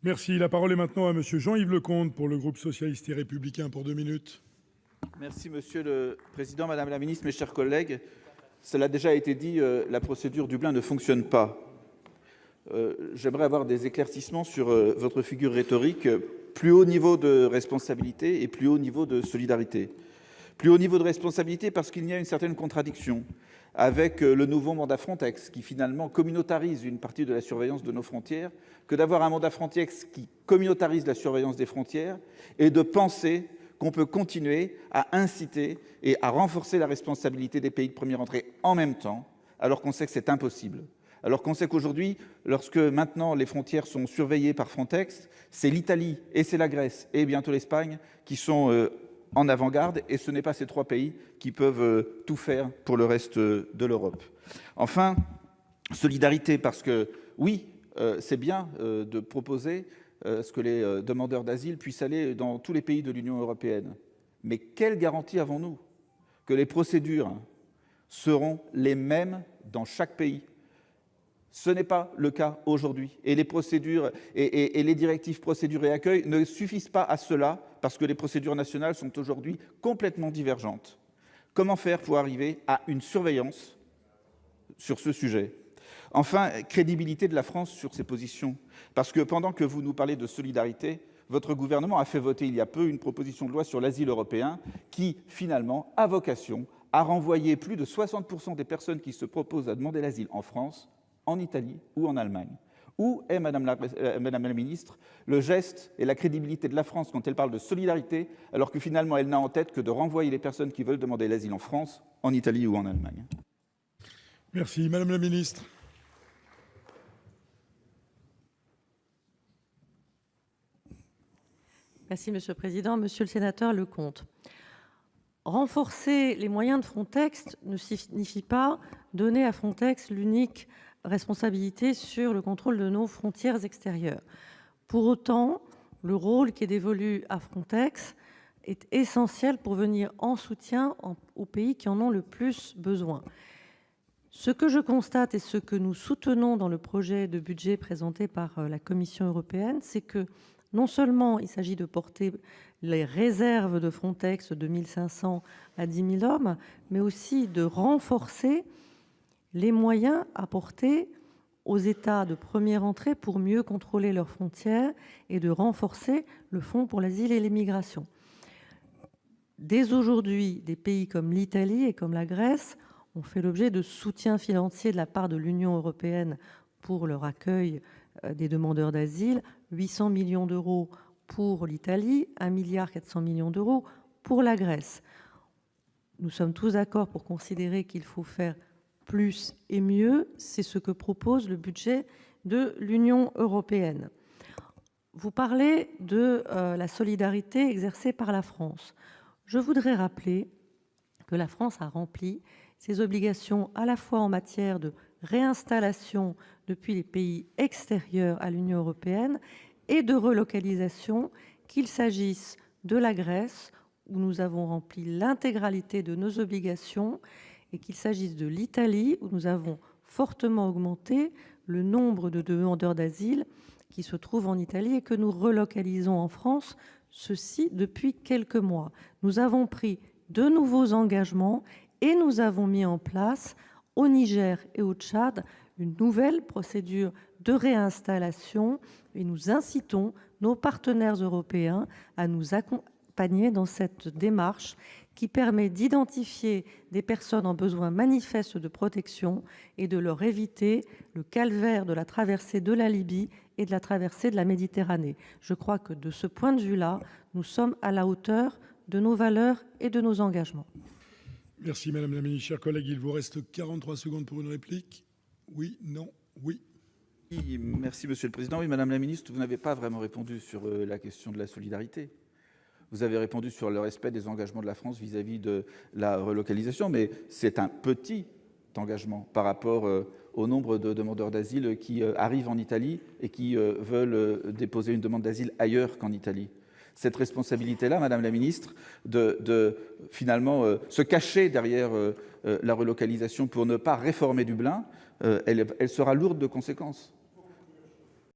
Merci. La parole est maintenant à Monsieur Jean-Yves Lecomte pour le groupe socialiste et républicain pour 2 minutes. Merci Monsieur le Président, Madame la Ministre, mes chers collègues. Cela a déjà été dit, la procédure Dublin ne fonctionne pas. J'aimerais avoir des éclaircissements sur votre figure rhétorique, plus haut niveau de responsabilité et plus haut niveau de solidarité. Plus haut niveau de responsabilité parce qu'il y a une certaine contradiction avec le nouveau mandat Frontex qui finalement communautarise une partie de la surveillance de nos frontières, que d'avoir un mandat Frontex qui communautarise la surveillance des frontières et de penser qu'on peut continuer à inciter et à renforcer la responsabilité des pays de première entrée en même temps, alors qu'on sait que c'est impossible. Alors qu'on sait qu'aujourd'hui, lorsque maintenant les frontières sont surveillées par Frontex, c'est l'Italie et c'est la Grèce et bientôt l'Espagne qui sont en avant-garde, et ce n'est pas ces 3 pays qui peuvent tout faire pour le reste de l'Europe. Enfin, solidarité, parce que oui, c'est bien de proposer ce que les demandeurs d'asile puissent aller dans tous les pays de l'Union européenne. Mais quelle garantie avons-nous que les procédures seront les mêmes dans chaque pays? Ce n'est pas le cas aujourd'hui. Et les procédures et les directives procédures et accueil ne suffisent pas à cela, parce que les procédures nationales sont aujourd'hui complètement divergentes. Comment faire pour arriver à une surveillance sur ce sujet? Enfin, crédibilité de la France sur ses positions. Parce que pendant que vous nous parlez de solidarité, votre gouvernement a fait voter il y a peu une proposition de loi sur l'asile européen qui, finalement, a vocation à renvoyer plus de 60% des personnes qui se proposent à demander l'asile en France, en Italie ou en Allemagne. Où est, Madame la Ministre, le geste et la crédibilité de la France quand elle parle de solidarité, alors que finalement elle n'a en tête que de renvoyer les personnes qui veulent demander l'asile en France, en Italie ou en Allemagne? Merci. Madame la Ministre. Merci Monsieur le Président. Monsieur le sénateur Lecomte, renforcer les moyens de Frontex ne signifie pas donner à Frontex l'unique responsabilité sur le contrôle de nos frontières extérieures. Pour autant, le rôle qui est dévolu à Frontex est essentiel pour venir en soutien aux pays qui en ont le plus besoin. Ce que je constate et ce que nous soutenons dans le projet de budget présenté par la Commission européenne, c'est que non seulement il s'agit de porter les réserves de Frontex de 1 500 à 10 000 hommes, mais aussi de renforcer les moyens apportés aux États de première entrée pour mieux contrôler leurs frontières et de renforcer le Fonds pour l'asile et les migrations. Dès aujourd'hui, des pays comme l'Italie et comme la Grèce ont fait l'objet de soutien financier de la part de l'Union européenne pour leur accueil des demandeurs d'asile, 800 millions d'euros pour l'Italie, 1,4 milliard d'euros pour la Grèce. Nous sommes tous d'accord pour considérer qu'il faut faire plus et mieux, c'est ce que propose le budget de l'Union européenne. Vous parlez de la solidarité exercée par la France. Je voudrais rappeler que la France a rempli ses obligations à la fois en matière de réinstallation depuis les pays extérieurs à l'Union européenne et de relocalisation, qu'il s'agisse de la Grèce, où nous avons rempli l'intégralité de nos obligations, et qu'il s'agisse de l'Italie, où nous avons fortement augmenté le nombre de demandeurs d'asile qui se trouvent en Italie et que nous relocalisons en France, ceci depuis quelques mois. Nous avons pris de nouveaux engagements et nous avons mis en place au Niger et au Tchad une nouvelle procédure de réinstallation et nous incitons nos partenaires européens à nous accompagner dans cette démarche qui permet d'identifier des personnes en besoin manifeste de protection et de leur éviter le calvaire de la traversée de la Libye et de la traversée de la Méditerranée. Je crois que de ce point de vue-là, nous sommes à la hauteur de nos valeurs et de nos engagements. Merci Madame la Ministre. Chers collègues, il vous reste 43 secondes pour une réplique. Oui, non, oui. Oui, merci Monsieur le Président. Oui, Madame la Ministre, vous n'avez pas vraiment répondu sur la question de la solidarité. Vous avez répondu sur le respect des engagements de la France vis-à-vis de la relocalisation, mais c'est un petit engagement par rapport au nombre de demandeurs d'asile qui arrivent en Italie et qui veulent déposer une demande d'asile ailleurs qu'en Italie. Cette responsabilité-là, Madame la Ministre, de finalement se cacher derrière la relocalisation pour ne pas réformer Dublin, elle sera lourde de conséquences.